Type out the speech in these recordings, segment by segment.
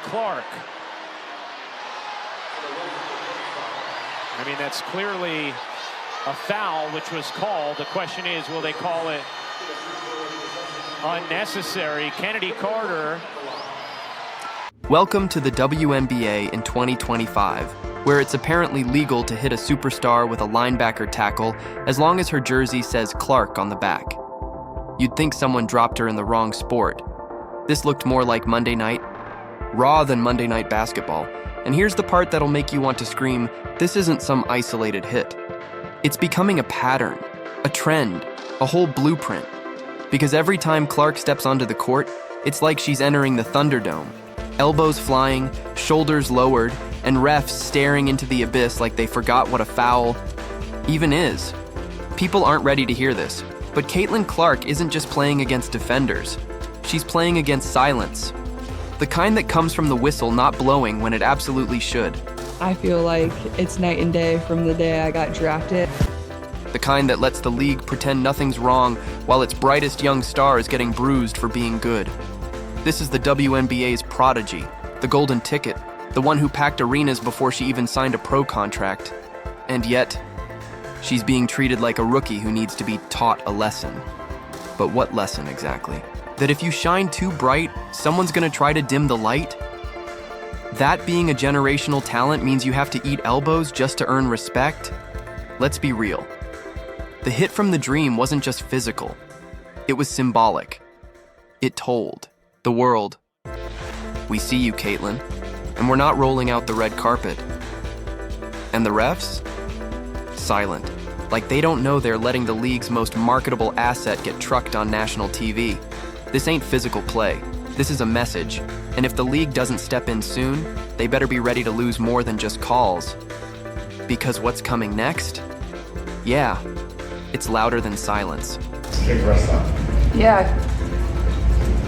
Clark. I mean, that's clearly a foul, which was called. The question is, will they call it unnecessary? Kennedy Carter. Welcome to the WNBA in 2025, where it's apparently legal to hit a superstar with a linebacker tackle as long as her jersey says Clark on the back. You'd think someone dropped her in the wrong sport. This looked more like Monday night, raw than Monday night basketball. And here's the part that'll make you want to scream, this isn't some isolated hit. It's becoming a pattern, a trend, a whole blueprint. Because every time Clark steps onto the court, it's like she's entering the Thunderdome. Elbows flying, shoulders lowered, and refs staring into the abyss like they forgot what a foul even is. People aren't ready to hear this, but Caitlin Clark isn't just playing against defenders. She's playing against silence. The kind that comes from the whistle not blowing when it absolutely should. I feel like it's night and day from the day I got drafted. The kind that lets the league pretend nothing's wrong while its brightest young star is getting bruised for being good. This is the WNBA's prodigy, the golden ticket, the one who packed arenas before she even signed a pro contract. And yet, she's being treated like a rookie who needs to be taught a lesson. But what lesson exactly? That if you shine too bright, someone's gonna try to dim the light? That being a generational talent means you have to eat elbows just to earn respect? Let's be real. The hit from the dream wasn't just physical. It was symbolic. It told the world, we see you, Caitlin, and we're not rolling out the red carpet. And the refs? Silent, like they don't know they're letting the league's most marketable asset get trucked on national TV. This ain't physical play. This is a message. And if the league doesn't step in soon, they better be ready to lose more than just calls. Because what's coming next? Yeah, it's louder than silence. Yeah.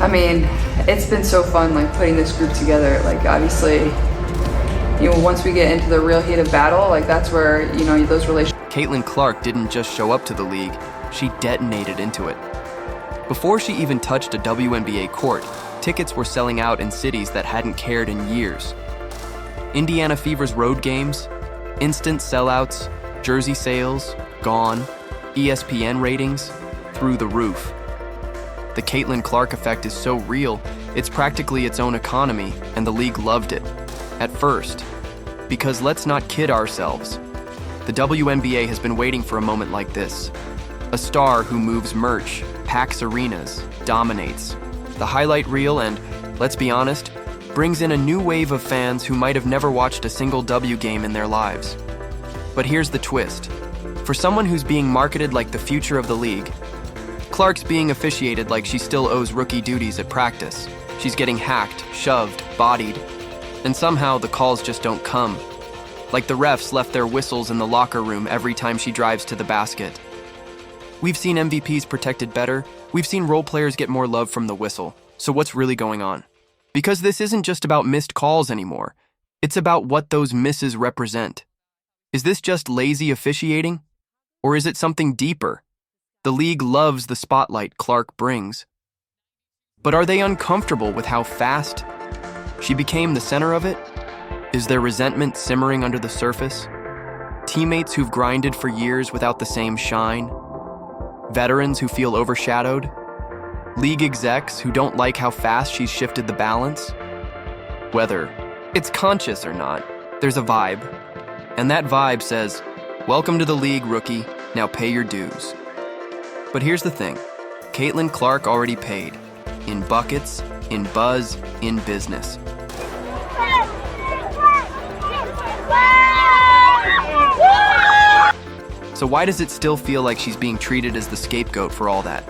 I mean, it's been so fun, like, putting this group together. Like, obviously, you know, once we get into the real heat of battle, like, that's where, you know, those relationships. Caitlin Clark didn't just show up to the league, she detonated into it. Before she even touched a WNBA court, tickets were selling out in cities that hadn't cared in years. Indiana Fever's road games, instant sellouts, jersey sales, gone, ESPN ratings, through the roof. The Caitlin Clark effect is so real, it's practically its own economy, and the league loved it. At first. Because let's not kid ourselves. The WNBA has been waiting for a moment like this. A star who moves merch, packs arenas, dominates. The highlight reel and, let's be honest, brings in a new wave of fans who might have never watched a single W game in their lives. But here's the twist. For someone who's being marketed like the future of the league, Clark's being officiated like she still owes rookie duties at practice. She's getting hacked, shoved, bodied, and somehow the calls just don't come. Like the refs left their whistles in the locker room every time she drives to the basket. We've seen MVPs protected better. We've seen role players get more love from the whistle. So what's really going on? Because this isn't just about missed calls anymore. It's about what those misses represent. Is this just lazy officiating? Or is it something deeper? The league loves the spotlight Clark brings. But are they uncomfortable with how fast she became the center of it? Is there resentment simmering under the surface? Teammates who've grinded for years without the same shine? Veterans who feel overshadowed? League execs who don't like how fast she's shifted the balance? Whether it's conscious or not, there's a vibe. And that vibe says, welcome to the league, rookie, now pay your dues. But here's the thing, Caitlin Clark already paid. In buckets, in buzz, in business. So why does it still feel like she's being treated as the scapegoat for all that?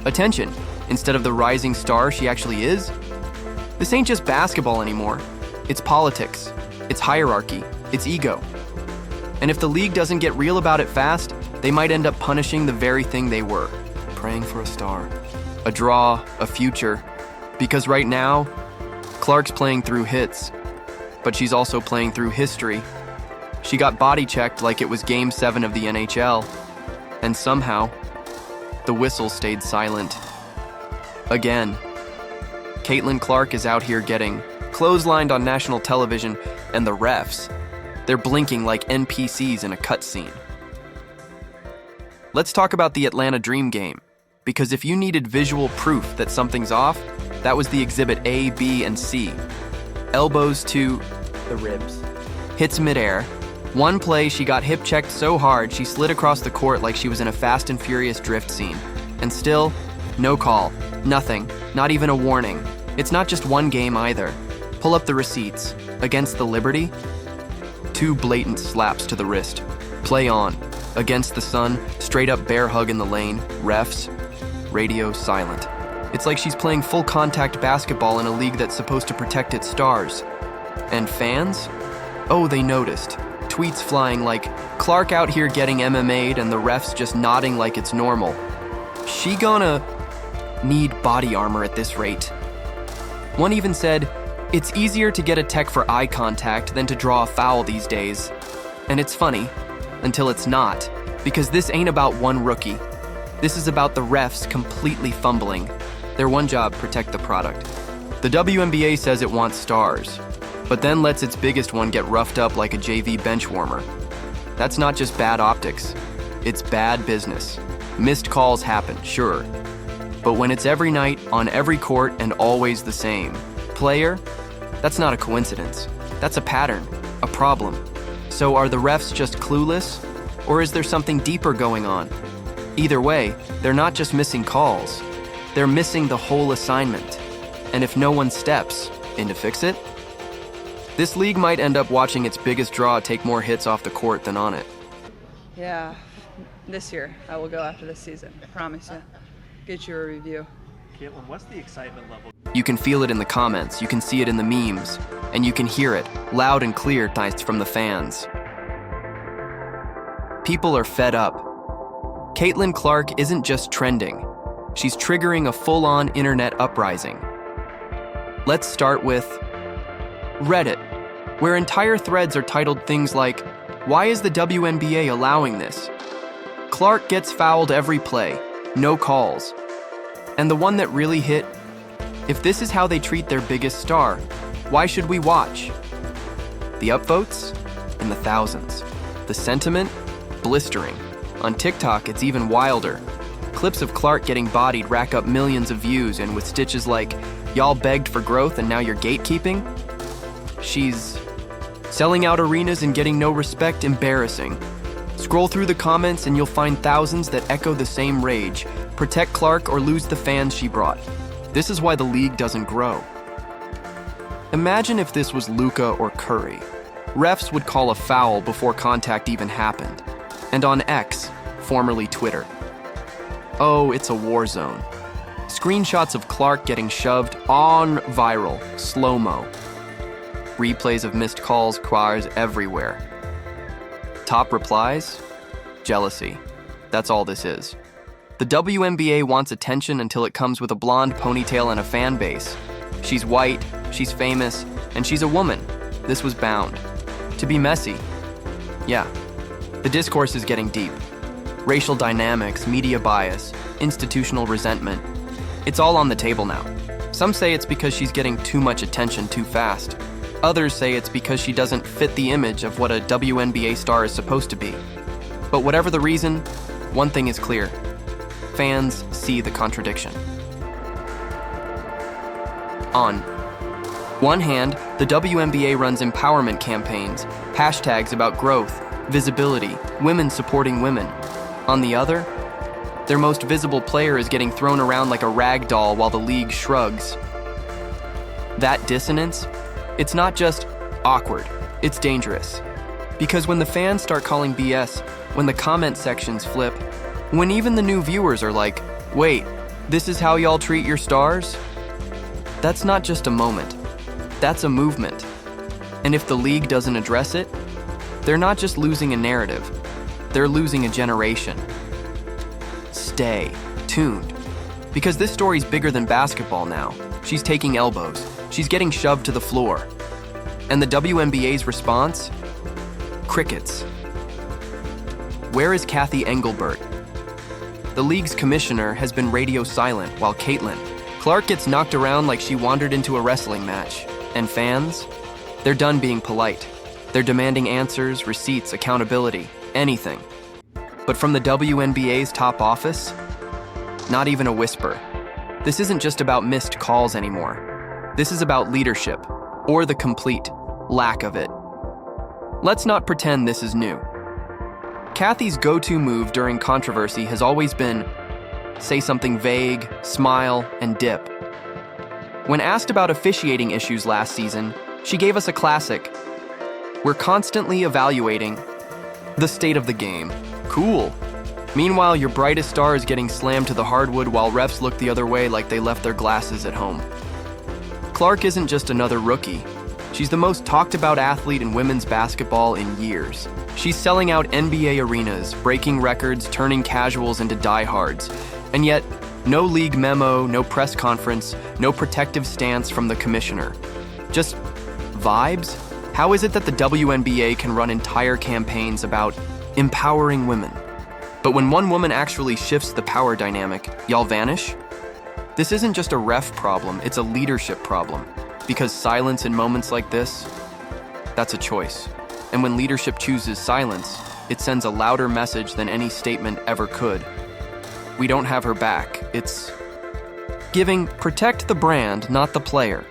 Attention, instead of the rising star she actually is? This ain't just basketball anymore. It's politics, it's hierarchy, it's ego. And if the league doesn't get real about it fast, they might end up punishing the very thing they were, praying for a star, a draw, a future. Because right now, Clark's playing through hits, but she's also playing through history. She got body checked like it was Game 7 of the NHL, and somehow, the whistle stayed silent. Again. Caitlin Clark is out here getting clotheslined on national television, and the refs, they're blinking like NPCs in a cutscene. Let's talk about the Atlanta Dream game, because if you needed visual proof that something's off, that was the exhibit A, B, and C. Elbows to the ribs. Hits midair. One play, she got hip checked so hard she slid across the court like she was in a Fast and Furious drift scene. And still, no call, nothing, not even a warning. It's not just one game either. Pull up the receipts. Against the Liberty, 2 blatant slaps to the wrist. Play on. Against the Sun, straight up bear hug in the lane. Refs, radio silent. It's like she's playing full contact basketball in a league that's supposed to protect its stars. And fans? Oh, they noticed. Tweets flying like, Clark out here getting MMA'd and the refs just nodding like it's normal. She gonna need body armor at this rate. One even said, it's easier to get a tech for eye contact than to draw a foul these days. And it's funny, until it's not, because this ain't about one rookie. This is about the refs completely fumbling. Their one job, protect the product. The WNBA says it wants stars, but then lets its biggest one get roughed up like a JV bench warmer. That's not just bad optics, it's bad business. Missed calls happen, sure. But when it's every night, on every court, and always the same player, that's not a coincidence. That's a pattern, a problem. So are the refs just clueless? Or is there something deeper going on? Either way, they're not just missing calls. They're missing the whole assignment. And if no one steps in to fix it, this league might end up watching its biggest draw take more hits off the court than on it. Yeah, this year I will go after this season. I promise you. Get you a review. Caitlin, what's the excitement level? You can feel it in the comments, you can see it in the memes, and you can hear it loud and clear from the fans. People are fed up. Caitlin Clark isn't just trending. She's triggering a full-on internet uprising. Let's start with Reddit, where entire threads are titled things like, why is the WNBA allowing this? Clark gets fouled every play, no calls. And the one that really hit, if this is how they treat their biggest star, why should we watch? The upvotes? In the thousands. The sentiment? Blistering. On TikTok, it's even wilder. Clips of Clark getting bodied rack up millions of views, and with stitches like, y'all begged for growth and now you're gatekeeping? She's selling out arenas and getting no respect, embarrassing. Scroll through the comments and you'll find thousands that echo the same rage. Protect Clark or lose the fans she brought. This is why the league doesn't grow. Imagine if this was Luka or Curry. Refs would call a foul before contact even happened. And on X, formerly Twitter. Oh, it's a war zone. Screenshots of Clark getting shoved on viral, slow-mo. Replays of missed calls, choirs everywhere. Top replies? Jealousy. That's all this is. The WNBA wants attention until it comes with a blonde ponytail and a fan base. She's white, she's famous, and she's a woman. This was bound to be messy. Yeah, the discourse is getting deep. Racial dynamics, media bias, institutional resentment. It's all on the table now. Some say it's because she's getting too much attention too fast. Others say it's because she doesn't fit the image of what a WNBA star is supposed to be. But whatever the reason, one thing is clear. Fans see the contradiction. On one hand, the WNBA runs empowerment campaigns, hashtags about growth, visibility, women supporting women. On the other, their most visible player is getting thrown around like a rag doll while the league shrugs. That dissonance, it's not just awkward, it's dangerous. Because when the fans start calling BS, when the comment sections flip, when even the new viewers are like, wait, this is how y'all treat your stars? That's not just a moment, that's a movement. And if the league doesn't address it, they're not just losing a narrative, they're losing a generation. Stay tuned, because this story's bigger than basketball now. She's taking elbows, she's getting shoved to the floor. And the WNBA's response? Crickets. Where is Kathy Engelbert? The league's commissioner has been radio silent while Caitlin, Clark gets knocked around like she wandered into a wrestling match. And fans? They're done being polite. They're demanding answers, receipts, accountability, anything. But from the WNBA's top office, not even a whisper. This isn't just about missed calls anymore. This is about leadership, or the complete lack of it. Let's not pretend this is new. Kathy's go-to move during controversy has always been say something vague, smile, and dip. When asked about officiating issues last season, she gave us a classic. We're constantly evaluating the state of the game. Cool. Meanwhile, your brightest star is getting slammed to the hardwood while refs look the other way like they left their glasses at home. Clark isn't just another rookie. She's the most talked about athlete in women's basketball in years. She's selling out NBA arenas, breaking records, turning casuals into diehards. And yet, no league memo, no press conference, no protective stance from the commissioner. Just vibes? How is it that the WNBA can run entire campaigns about empowering women? But when one woman actually shifts the power dynamic, y'all vanish? This isn't just a ref problem, it's a leadership problem. Because silence in moments like this, that's a choice. And when leadership chooses silence, it sends a louder message than any statement ever could. We don't have her back. It's giving protect the brand, not the player.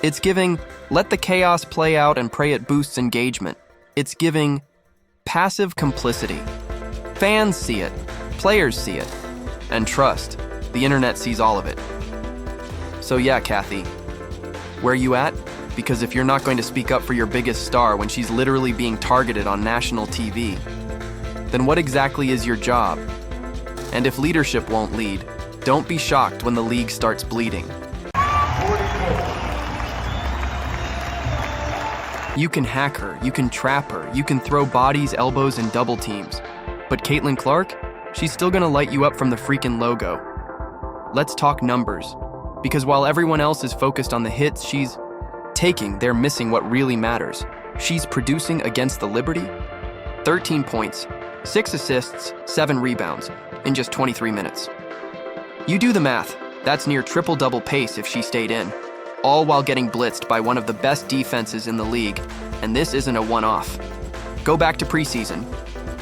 It's giving let the chaos play out and pray it boosts engagement. It's giving passive complicity. Fans see it, players see it, and trust, the internet sees all of it. So yeah, Kathy, where you at? Because if you're not going to speak up for your biggest star when she's literally being targeted on national TV, then what exactly is your job? And if leadership won't lead, don't be shocked when the league starts bleeding. You can hack her, you can trap her, you can throw bodies, elbows, and double teams. But Caitlin Clark, she's still gonna light you up from the freaking logo. Let's talk numbers. Because while everyone else is focused on the hits she's taking, they're missing what really matters. She's producing against the Liberty 13 points, 6 assists, 7 rebounds in just 23 minutes. You do the math, that's near triple-double pace if she stayed in, all while getting blitzed by one of the best defenses in the league, and this isn't a one-off. Go back to preseason.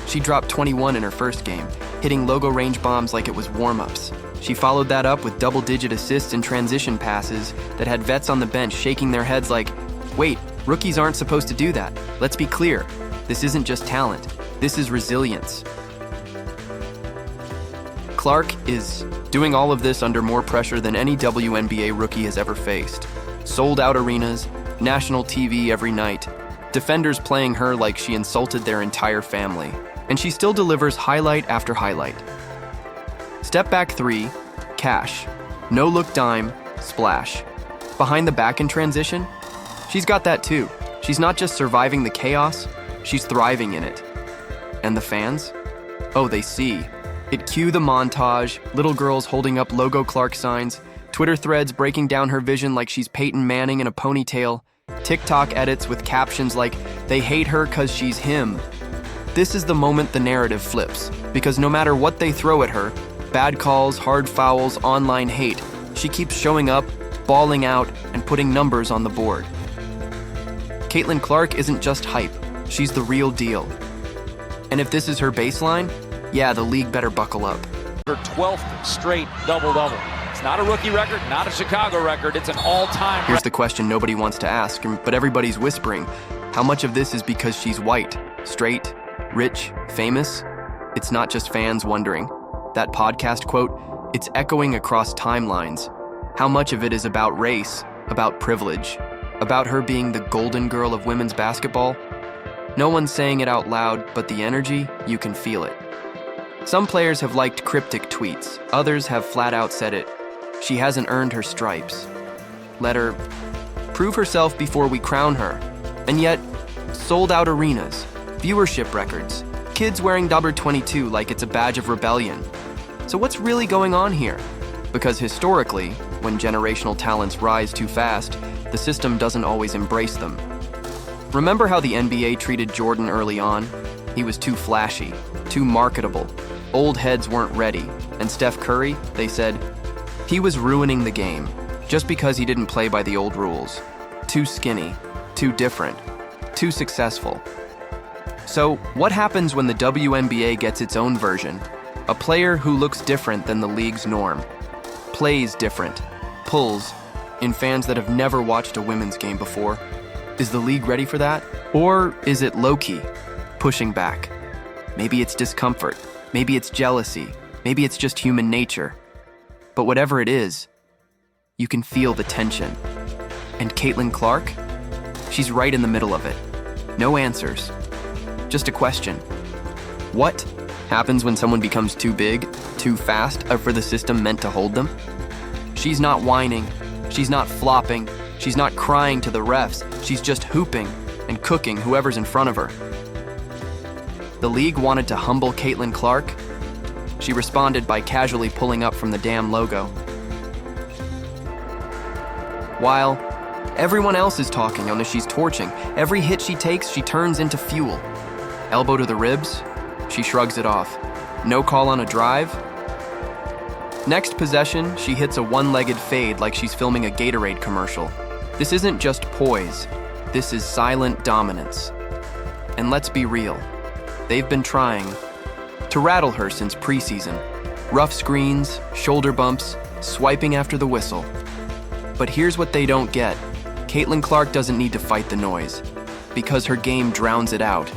She dropped 21 in her first game, hitting logo range bombs like it was warm-ups. She followed that up with double-digit assists and transition passes that had vets on the bench shaking their heads like, wait, rookies aren't supposed to do that. Let's be clear, this isn't just talent, this is resilience. Clark is doing all of this under more pressure than any WNBA rookie has ever faced. Sold-out arenas, national TV every night, defenders playing her like she insulted their entire family, and she still delivers highlight after highlight. Step back 3, cash. No look dime, splash. Behind the back in transition, she's got that too. She's not just surviving the chaos, she's thriving in it. And the fans? Oh, they see. It cue the montage, little girls holding up logo Clark signs, Twitter threads breaking down her vision like she's Peyton Manning in a ponytail, TikTok edits with captions like, they hate her 'cause she's him. This is the moment the narrative flips, because no matter what they throw at her, bad calls, hard fouls, online hate, she keeps showing up, balling out, and putting numbers on the board. Caitlin Clark isn't just hype, she's the real deal. And if this is her baseline, yeah, the league better buckle up. Her 12th straight double-double. It's not a rookie record, not a Chicago record, it's an all-time Here's the question nobody wants to ask, but everybody's whispering. How much of this is because she's white, straight, rich, famous? It's not just fans wondering. That podcast quote, it's echoing across timelines. How much of it is about race, about privilege, about her being the golden girl of women's basketball? No one's saying it out loud, but the energy, you can feel it. Some players have liked cryptic tweets, others have flat out said it. She hasn't earned her stripes. Let her prove herself before we crown her. And yet, sold out arenas, viewership records, kids wearing number 22 like it's a badge of rebellion. So what's really going on here? Because historically, when generational talents rise too fast, the system doesn't always embrace them. Remember how the NBA treated Jordan early on? He was too flashy, too marketable. Old heads weren't ready. And Steph Curry, they said, He was ruining the game just because he didn't play by the old rules. Too skinny, too different, too successful. So, what happens when the WNBA gets its own version? A player who looks different than the league's norm, plays different, pulls in fans that have never watched a women's game before. Is the league ready for that? Or is it low-key, pushing back? Maybe it's discomfort, maybe it's jealousy, maybe it's just human nature. But whatever it is, you can feel the tension. And Caitlin Clark? She's right in the middle of it. No answers. Just a question. What happens when someone becomes too big, too fast for the system meant to hold them? She's not whining. She's not flopping. She's not crying to the refs. She's just hooping and cooking whoever's in front of her. The league wanted to humble Caitlin Clark. She responded by casually pulling up from the damn logo. While everyone else is talking on as she's torching, every hit she takes, she turns into fuel. Elbow to the ribs, she shrugs it off. No call on a drive. Next possession, she hits a one-legged fade like she's filming a Gatorade commercial. This isn't just poise, this is silent dominance. And let's be real, they've been trying to rattle her since preseason. Rough screens, shoulder bumps, swiping after the whistle. But here's what they don't get. Caitlin Clark doesn't need to fight the noise, because her game drowns it out.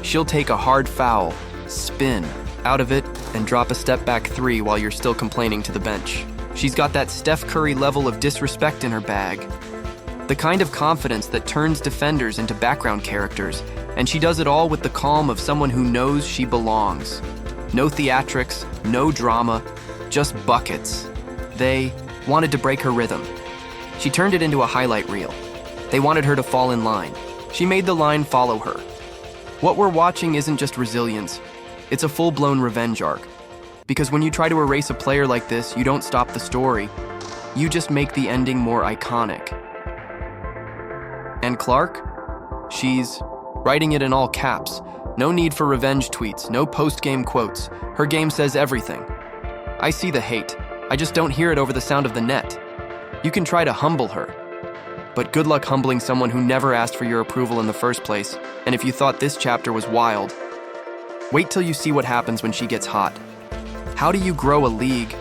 She'll take a hard foul, spin out of it, and drop a step-back three while you're still complaining to the bench. She's got that Steph Curry level of disrespect in her bag. The kind of confidence that turns defenders into background characters, and she does it all with the calm of someone who knows she belongs. No theatrics, no drama, just buckets. They wanted to break her rhythm. She turned it into a highlight reel. They wanted her to fall in line. She made the line follow her. What we're watching isn't just resilience, it's a full-blown revenge arc. Because when you try to erase a player like this, you don't stop the story, you just make the ending more iconic. And Clark? She's writing it in all caps. No need for revenge tweets, no post-game quotes. Her game says everything. I see the hate, I just don't hear it over the sound of the net. You can try to humble her, but good luck humbling someone who never asked for your approval in the first place. And if you thought this chapter was wild, wait till you see what happens when she gets hot. How do you grow a league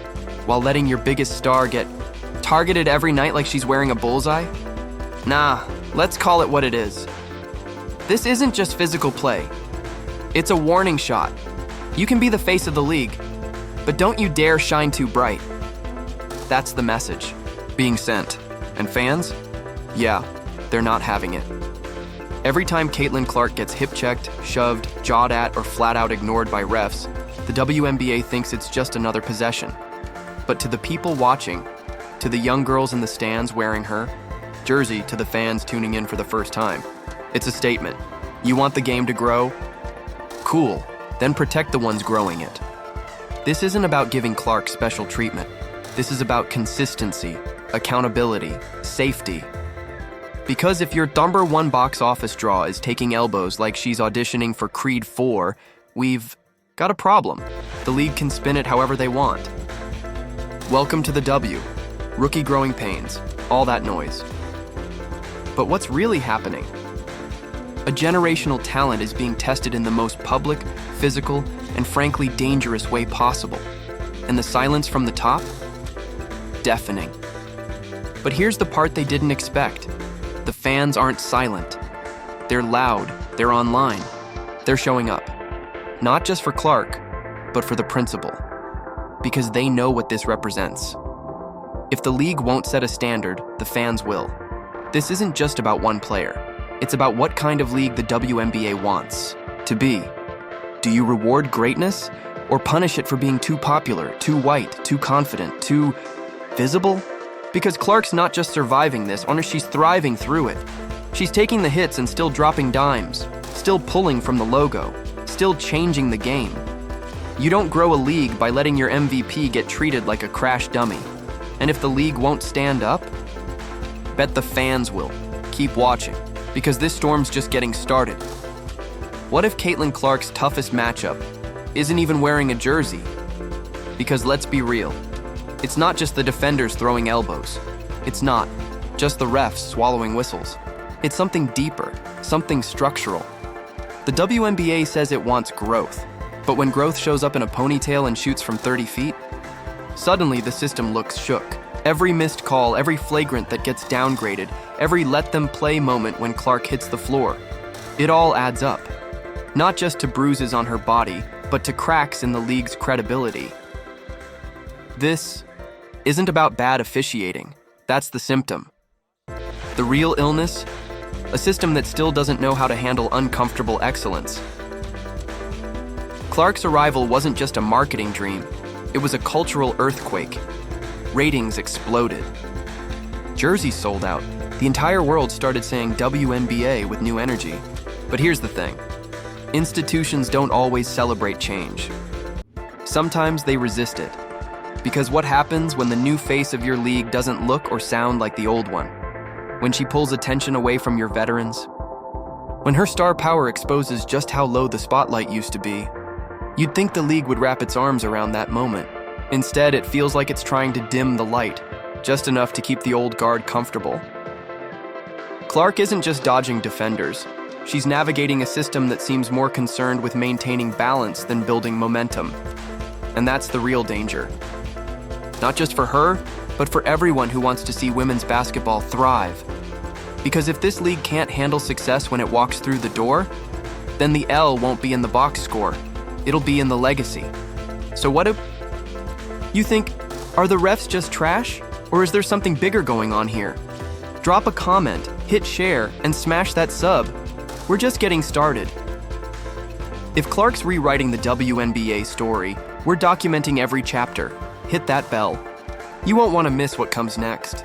while letting your biggest star get targeted every night like she's wearing a bullseye? Nah, let's call it what it is. This isn't just physical play. It's a warning shot. You can be the face of the league, but don't you dare shine too bright. That's the message being sent. And fans? Yeah, they're not having it. Every time Caitlin Clark gets hip-checked, shoved, jawed at, or flat-out ignored by refs, the WNBA thinks it's just another possession. But to the people watching, to the young girls in the stands wearing her jersey, to the fans tuning in for the first time, it's a statement. You want the game to grow? Cool, then protect the ones growing it. This isn't about giving Clark special treatment. This is about consistency, accountability, safety. Because if your number one box office draw is taking elbows like she's auditioning for Creed 4, we've got a problem. The league can spin it however they want. Welcome to the W. Rookie growing pains, all that noise. But what's really happening? A generational talent is being tested in the most public, physical, and frankly dangerous way possible. And the silence from the top? Deafening. But here's the part they didn't expect. The fans aren't silent. They're loud, they're online, they're showing up. Not just for Clark, but for the principal. Because they know what this represents. If the league won't set a standard, the fans will. This isn't just about one player. It's about what kind of league the WNBA wants to be. Do you reward greatness or punish it for being too popular, too white, too confident, too visible? Because Clark's not just surviving this, she's thriving through it. She's taking the hits and still dropping dimes, still pulling from the logo, still changing the game. You don't grow a league by letting your MVP get treated like a crash dummy. And if the league won't stand up, bet the fans will. Keep watching, because this storm's just getting started. What if Caitlin Clark's toughest matchup isn't even wearing a jersey? Because let's be real, It's not just the defenders throwing elbows. It's not just the refs swallowing whistles. It's something deeper, something structural. The WNBA says it wants growth, but when growth shows up in a ponytail and shoots from 30 feet, suddenly the system looks shook. Every missed call, every flagrant that gets downgraded, every let them play moment when Clark hits the floor, it all adds up. Not just to bruises on her body, but to cracks in the league's credibility. This isn't about bad officiating. That's the symptom. The real illness? A system that still doesn't know how to handle uncomfortable excellence. Clark's arrival wasn't just a marketing dream. It was a cultural earthquake. Ratings exploded. Jerseys sold out. The entire world started saying WNBA with new energy. But here's the thing. Institutions don't always celebrate change. Sometimes they resist it. Because what happens when the new face of your league doesn't look or sound like the old one? When she pulls attention away from your veterans? When her star power exposes just how low the spotlight used to be? You'd think the league would wrap its arms around that moment. Instead, it feels like it's trying to dim the light, just enough to keep the old guard comfortable. Clark isn't just dodging defenders. She's navigating a system that seems more concerned with maintaining balance than building momentum. And that's the real danger. Not just for her, but for everyone who wants to see women's basketball thrive. Because if this league can't handle success when it walks through the door, then the L won't be in the box score. It'll be in the legacy. So what if you think, are the refs just trash? Or is there something bigger going on here? Drop a comment, hit share, and smash that sub. We're just getting started. If Clark's rewriting the WNBA story, we're documenting every chapter. Hit that bell. You won't want to miss what comes next.